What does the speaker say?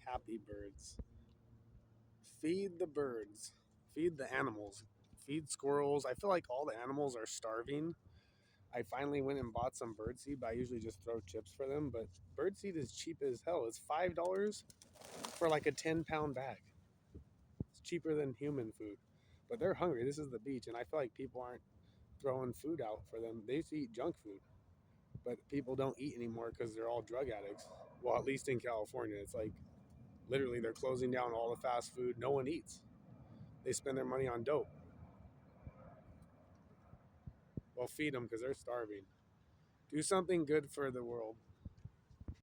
Happy birds. Feed the birds. Feed the animals. Feed squirrels. I feel like all the animals are starving. I finally went and bought some birdseed, but I usually just throw chips for them. But birdseed is cheap as hell. It's $5 for like a 10-pound bag. It's cheaper than human food. But they're hungry. This is the beach, and I feel like people aren't throwing food out for them. They used to eat junk food, but people don't eat anymore because they're all drug addicts. Well, at least in California, it's like literally they're closing down all the fast food. No one eats. They spend their money on dope. Well, feed them because they're starving. Do something good for the world.